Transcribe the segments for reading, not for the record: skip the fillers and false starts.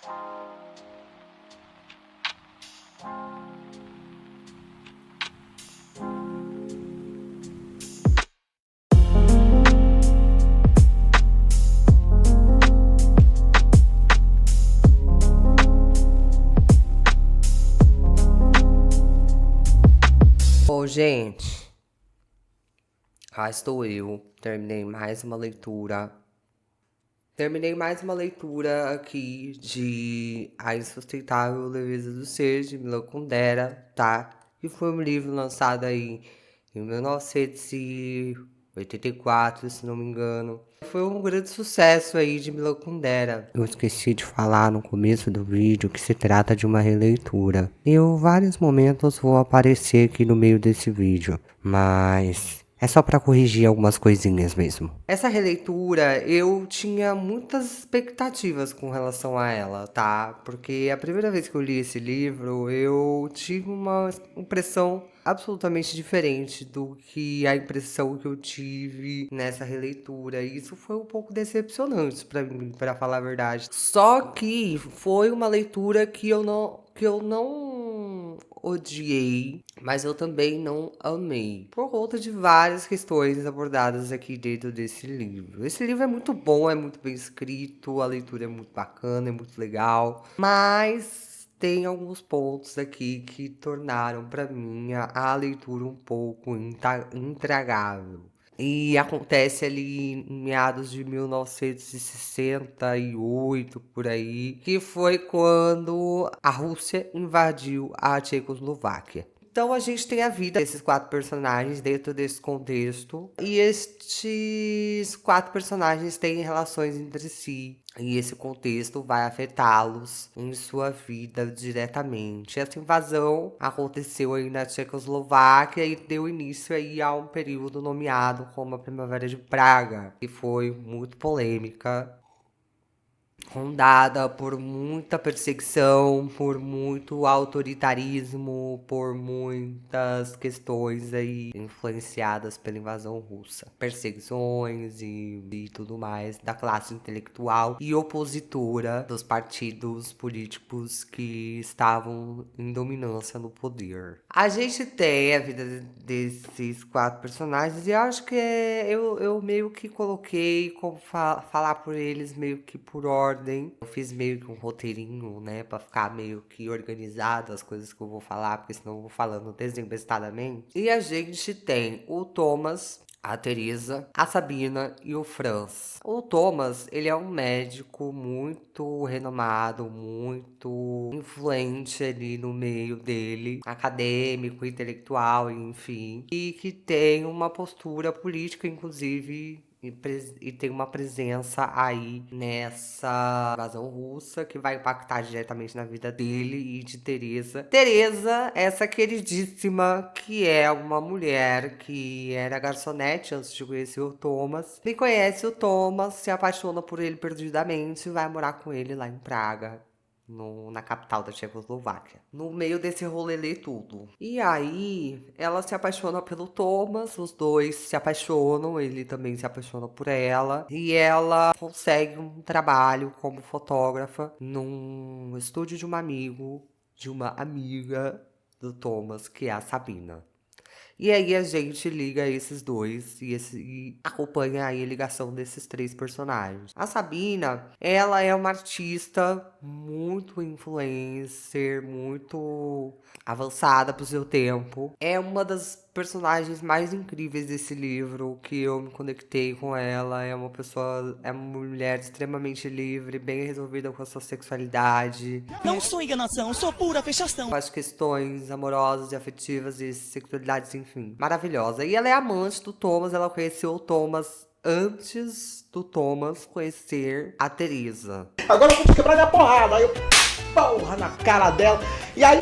Bom, gente, cá estou eu. Terminei mais uma leitura. Terminei mais uma leitura aqui de A Insustentável Leveza do Ser, de Milan Kundera, tá? Que foi um livro lançado aí em 1984, se não me engano. Foi um grande sucesso aí de Milan Kundera. Eu esqueci de falar no começo do vídeo que se trata de uma releitura. Em vários momentos vou aparecer aqui no meio desse vídeo, mas é só pra corrigir algumas coisinhas mesmo. Essa releitura, eu tinha muitas expectativas com relação a ela, tá? Porque a primeira vez que eu li esse livro, eu tive uma impressão absolutamente diferente do que a impressão que eu tive nessa releitura. E isso foi um pouco decepcionante pra mim, pra falar a verdade. Só que foi uma leitura que eu não odiei, mas eu também não amei, por conta de várias questões abordadas aqui dentro desse livro. Esse livro é muito bom, é muito bem escrito, a leitura é muito bacana, é muito legal, mas tem alguns pontos aqui que tornaram para mim a leitura um pouco intragável. E acontece ali em meados de 1968, por aí, que foi quando a Rússia invadiu a Tchecoslováquia. Então a gente tem a vida desses 4 personagens dentro desse contexto. E estes 4 personagens têm relações entre si. E esse contexto vai afetá-los em sua vida diretamente. Essa invasão aconteceu aí na Tchecoslováquia e deu início aí a um período nomeado como a Primavera de Praga, que foi muito polêmica, rondada por muita perseguição, por muito autoritarismo, por muitas questões aí influenciadas pela invasão russa. Perseguições e tudo mais da classe intelectual e opositora dos partidos políticos que estavam em dominância no poder. A gente tem a vida desses 4 personagens e eu acho que eu meio que coloquei como falar por eles meio que por ordem. Eu fiz meio que um roteirinho, né, pra ficar meio que organizado as coisas que eu vou falar, porque senão eu vou falando desembestadamente. E a gente tem o Thomas, a Teresa, a Sabina e o Franz. O Thomas, ele é um médico muito renomado, muito influente ali no meio dele, acadêmico, intelectual, enfim, e que tem uma postura política, inclusive, e tem uma presença aí nessa invasão russa que vai impactar diretamente na vida dele e de Teresa. Teresa, essa queridíssima, que é uma mulher que era garçonete antes de conhecer o Thomas. E conhece o Thomas, se apaixona por ele perdidamente e vai morar com ele lá em Praga. Na capital da Tchecoslováquia. No meio desse rolê tudo. E aí, ela se apaixona pelo Thomas, os dois se apaixonam, ele também se apaixona por ela. E ela consegue um trabalho como fotógrafa num estúdio de de uma amiga do Thomas, que é a Sabina. E aí a gente liga esses dois e acompanha aí a ligação desses 3 personagens. A Sabina, ela é uma artista muito influencer, muito avançada pro seu tempo. É uma das personagens mais incríveis desse livro, que eu me conectei com ela. É uma pessoa, é uma mulher extremamente livre, bem resolvida com a sua sexualidade. Não sou enganação, sou pura fechação. Com as questões amorosas e afetivas e sexualidades, enfim, maravilhosa. E ela é amante do Thomas, ela conheceu o Thomas antes do Thomas conhecer a Teresa. Agora eu vou te quebrar minha porrada. Aí eu, porra, na cara dela. E aí,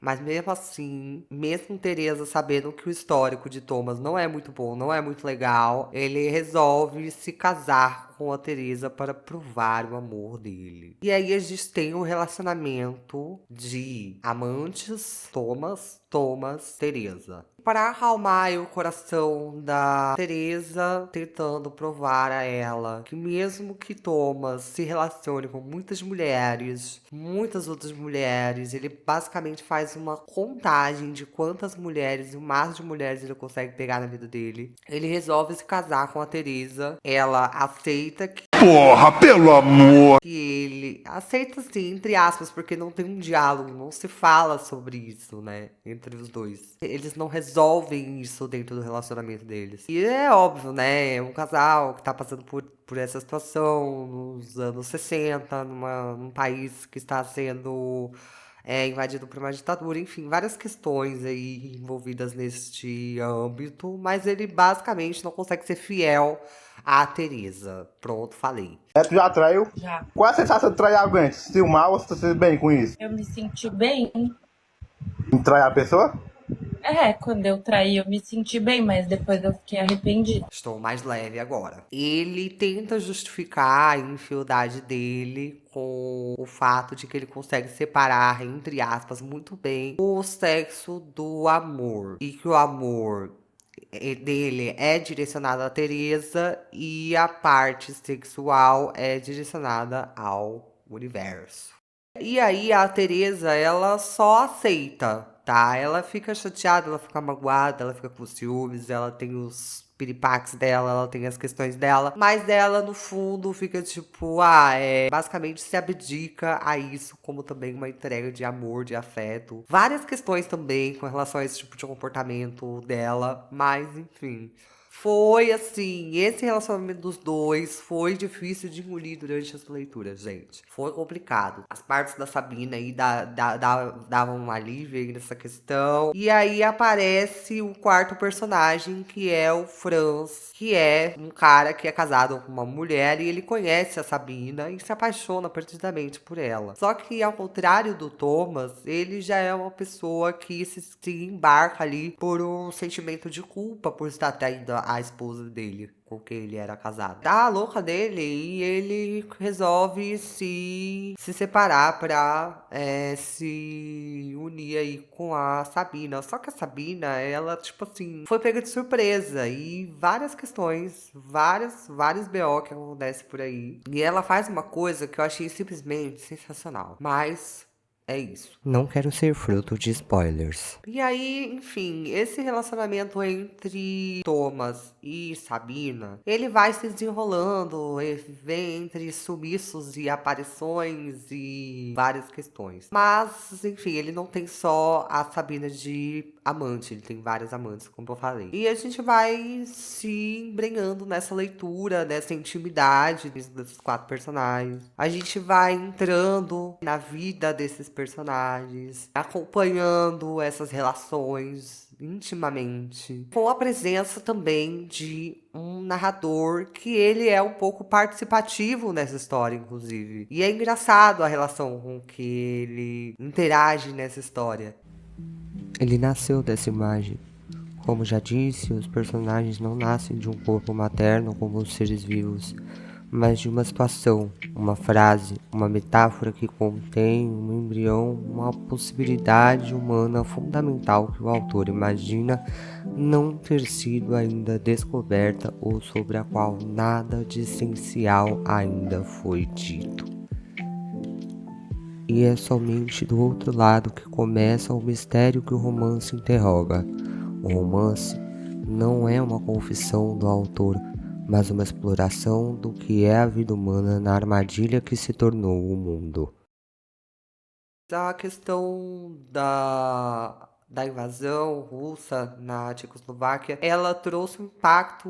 Mas mesmo assim, mesmo Teresa sabendo que o histórico de Thomas não é muito bom, não é muito legal, ele resolve se casar com a Teresa para provar o amor dele. E aí a gente tem um relacionamento de amantes, Thomas, Teresa. Para acalmar o coração da Teresa, tentando provar a ela que mesmo que Thomas se relacione com muitas mulheres, muitas outras mulheres, ele basicamente faz uma contagem de quantas mulheres e o máximo de mulheres ele consegue pegar na vida dele. Ele resolve se casar com a Teresa. Ela aceita que Porra, pelo amor! que ele aceita assim, entre aspas, porque não tem um diálogo, não se fala sobre isso, né, entre os dois. Eles não resolvem isso dentro do relacionamento deles. E é óbvio, né, é um casal que tá passando por essa situação nos anos 60, num país que está sendo invadido por uma ditadura, enfim, várias questões aí envolvidas neste âmbito, mas ele basicamente não consegue ser fiel à Teresa. Pronto, falei. Tu já traiu? Já. Qual é a sensação de trair alguém? Tu se sentiu mal ou se tu se sente bem com isso? Eu me senti bem. Em trair a pessoa? Quando eu traí eu me senti bem, mas depois eu fiquei arrependida. Estou mais leve agora. Ele tenta justificar a infieldade dele com o fato de que ele consegue separar, entre aspas, muito bem o sexo do amor. E que o amor dele é direcionado à Teresa e a parte sexual é direcionada ao universo. E aí a Teresa, ela só aceita, tá? Ela fica chateada, ela fica magoada, ela fica com ciúmes, ela tem os piripaques dela, ela tem as questões dela, mas ela no fundo fica tipo, basicamente se abdica a isso como também uma entrega de amor, de afeto. Várias questões também com relação a esse tipo de comportamento dela, mas enfim. Foi assim, esse relacionamento dos dois foi difícil de engolir durante essa leitura, gente. Foi complicado. As partes da Sabina aí davam um alívio aí nessa questão. E aí aparece o quarto personagem, que é o Franz, que é um cara que é casado com uma mulher e ele conhece a Sabina e se apaixona perdidamente por ela. Só que ao contrário do Thomas, ele já é uma pessoa que se embarca ali por um sentimento de culpa por estar traindo a esposa dele, com quem ele era casado. Tá louca dele e ele resolve se separar pra se unir aí com a Sabina. Só que a Sabina, ela, tipo assim, foi pega de surpresa e várias questões, vários BO que acontecem por aí. E ela faz uma coisa que eu achei simplesmente sensacional. Mas é isso. Não quero ser fruto de spoilers. E aí, enfim, esse relacionamento entre Thomas e Sabina, ele vai se desenrolando, vem entre sumiços e aparições e várias questões. Mas, enfim, ele não tem só a Sabina de amante, ele tem várias amantes, como eu falei. E a gente vai se embrenhando nessa leitura, nessa intimidade desses quatro personagens. A gente vai entrando na vida desses personagens, acompanhando essas relações intimamente, com a presença também de um narrador que ele é um pouco participativo nessa história, inclusive. E é engraçado a relação com que ele interage nessa história. Ele nasceu dessa imagem. Como já disse, os personagens não nascem de um corpo materno como os seres vivos, mas de uma situação, uma frase, uma metáfora que contém um embrião, uma possibilidade humana fundamental que o autor imagina não ter sido ainda descoberta ou sobre a qual nada de essencial ainda foi dito. E é somente do outro lado que começa o mistério que o romance interroga. O romance não é uma confissão do autor, mas uma exploração do que é a vida humana na armadilha que se tornou o mundo. A questão da invasão russa na Tchecoslováquia, ela trouxe um impacto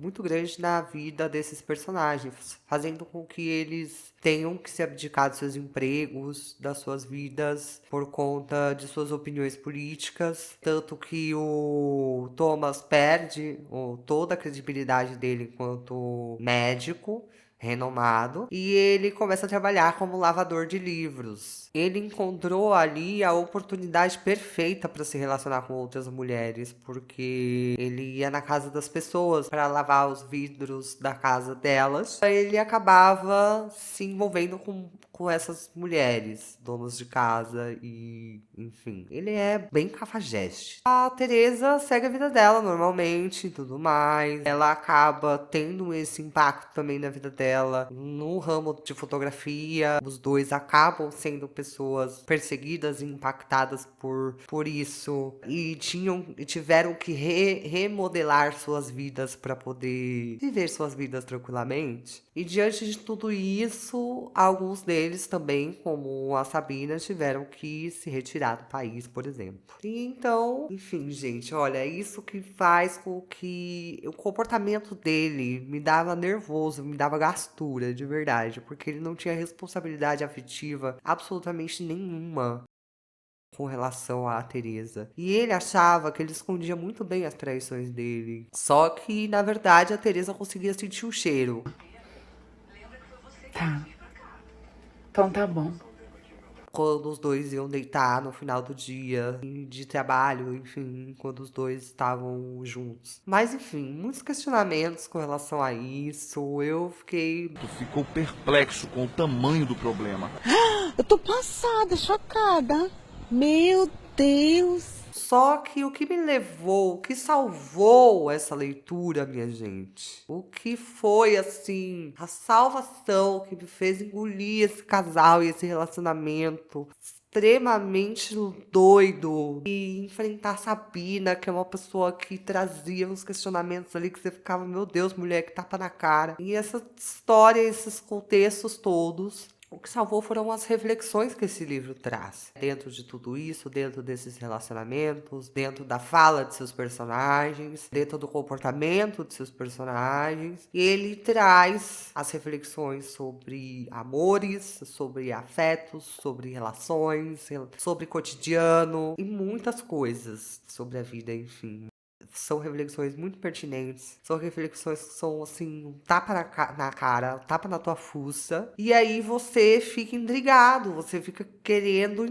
muito grande na vida desses personagens, fazendo com que eles tenham que se abdicar dos seus empregos, das suas vidas, por conta de suas opiniões políticas. Tanto que o Thomas perde toda a credibilidade dele enquanto médico. renomado, e ele começa a trabalhar como lavador de livros. Ele encontrou ali a oportunidade perfeita para se relacionar com outras mulheres, porque ele ia na casa das pessoas para lavar os vidros da casa delas. Ele acabava se envolvendo com essas mulheres, donas de casa e, enfim, ele é bem cafajeste. A Teresa segue a vida dela normalmente e tudo mais. Ela acaba tendo esse impacto também na vida dela no ramo de fotografia. Os dois acabam sendo pessoas perseguidas e impactadas por isso e tiveram que remodelar suas vidas para poder viver suas vidas tranquilamente. E diante de tudo isso, alguns deles também, como a Sabina, tiveram que se retirar do país, por exemplo. E então, enfim, gente, olha, é isso que faz com que o comportamento dele me dava nervoso, me dava gastura, de verdade, porque ele não tinha responsabilidade afetiva absolutamente nenhuma com relação à Teresa. E ele achava que ele escondia muito bem as traições dele. Só que, na verdade, a Teresa conseguia sentir o cheiro. Tá. Então tá bom. Quando os dois iam deitar no final do dia, de trabalho, enfim, quando os dois estavam juntos. Mas, enfim, muitos questionamentos com relação a isso. Eu fiquei... Tu ficou perplexo com o tamanho do problema. Eu tô passada, chocada. Meu Deus. Só que o que me levou, o que salvou essa leitura, minha gente, o que foi, assim, a salvação que me fez engolir esse casal e esse relacionamento extremamente doido e enfrentar Sabina, que é uma pessoa que trazia uns questionamentos ali que você ficava, meu Deus, mulher, que tapa na cara. E essa história, esses contextos todos... O que salvou foram as reflexões que esse livro traz. Dentro de tudo isso, dentro desses relacionamentos, dentro da fala de seus personagens, dentro do comportamento de seus personagens. E ele traz as reflexões sobre amores, sobre afetos, sobre relações, sobre cotidiano e muitas coisas sobre a vida, enfim. São reflexões muito pertinentes. São reflexões que são, assim, um tapa na cara, um tapa na tua fuça. E aí você fica intrigado, você fica querendo,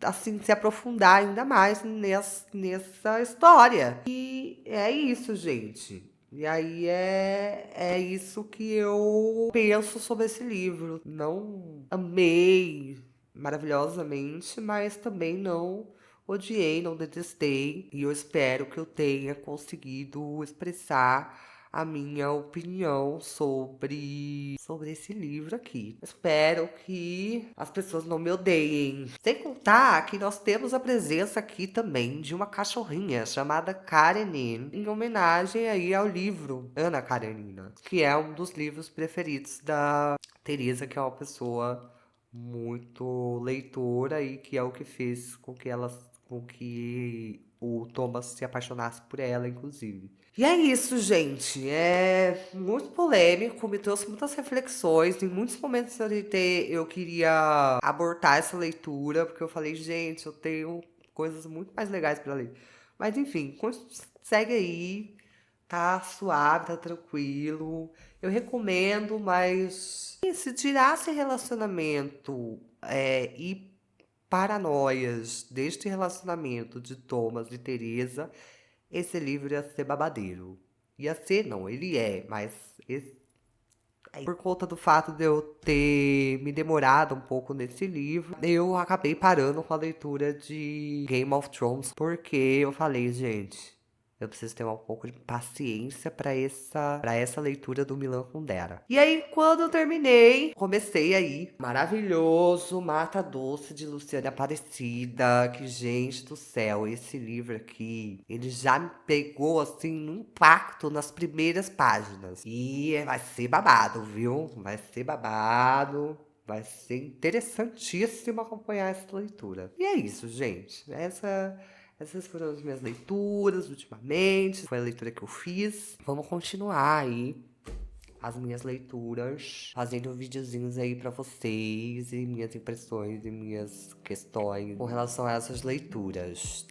assim, se aprofundar ainda mais nessa história. E é isso, gente. E aí é isso que eu penso sobre esse livro. Não amei maravilhosamente, mas também não... odiei, não detestei, e eu espero que eu tenha conseguido expressar a minha opinião sobre esse livro aqui. Espero que as pessoas não me odeiem. Sem contar que nós temos a presença aqui também de uma cachorrinha chamada Karenin, em homenagem aí ao livro Ana Karenina, que é um dos livros preferidos da Teresa, que é uma pessoa muito leitora e que é o que fez com que o Thomas se apaixonasse por ela, inclusive. E é isso, gente. É muito polêmico, me trouxe muitas reflexões. Em muitos momentos eu queria abortar essa leitura, porque eu falei, gente, eu tenho coisas muito mais legais para ler. Mas enfim, segue aí, tá suave, tá tranquilo. Eu recomendo, mas se tirasse relacionamento e paranoias deste relacionamento de Thomas e Teresa, esse livro ia ser babadeiro. Ia ser, não, ele é, mas por conta do fato de eu ter me demorado um pouco nesse livro, eu acabei parando com a leitura de Game of Thrones, porque eu falei, gente, eu preciso ter um pouco de paciência para essa leitura do Milan Kundera. E aí, quando eu terminei, comecei aí, maravilhoso, Mata Doce, de Luciana Aparecida, que, gente do céu, esse livro aqui, ele já me pegou, assim, num impacto nas primeiras páginas. E vai ser babado, viu? Vai ser babado. Vai ser interessantíssimo acompanhar essa leitura. E é isso, gente. Essas foram as minhas leituras ultimamente. Foi a leitura que eu fiz. Vamos continuar aí as minhas leituras, fazendo videozinhos aí pra vocês, e minhas impressões e minhas questões com relação a essas leituras.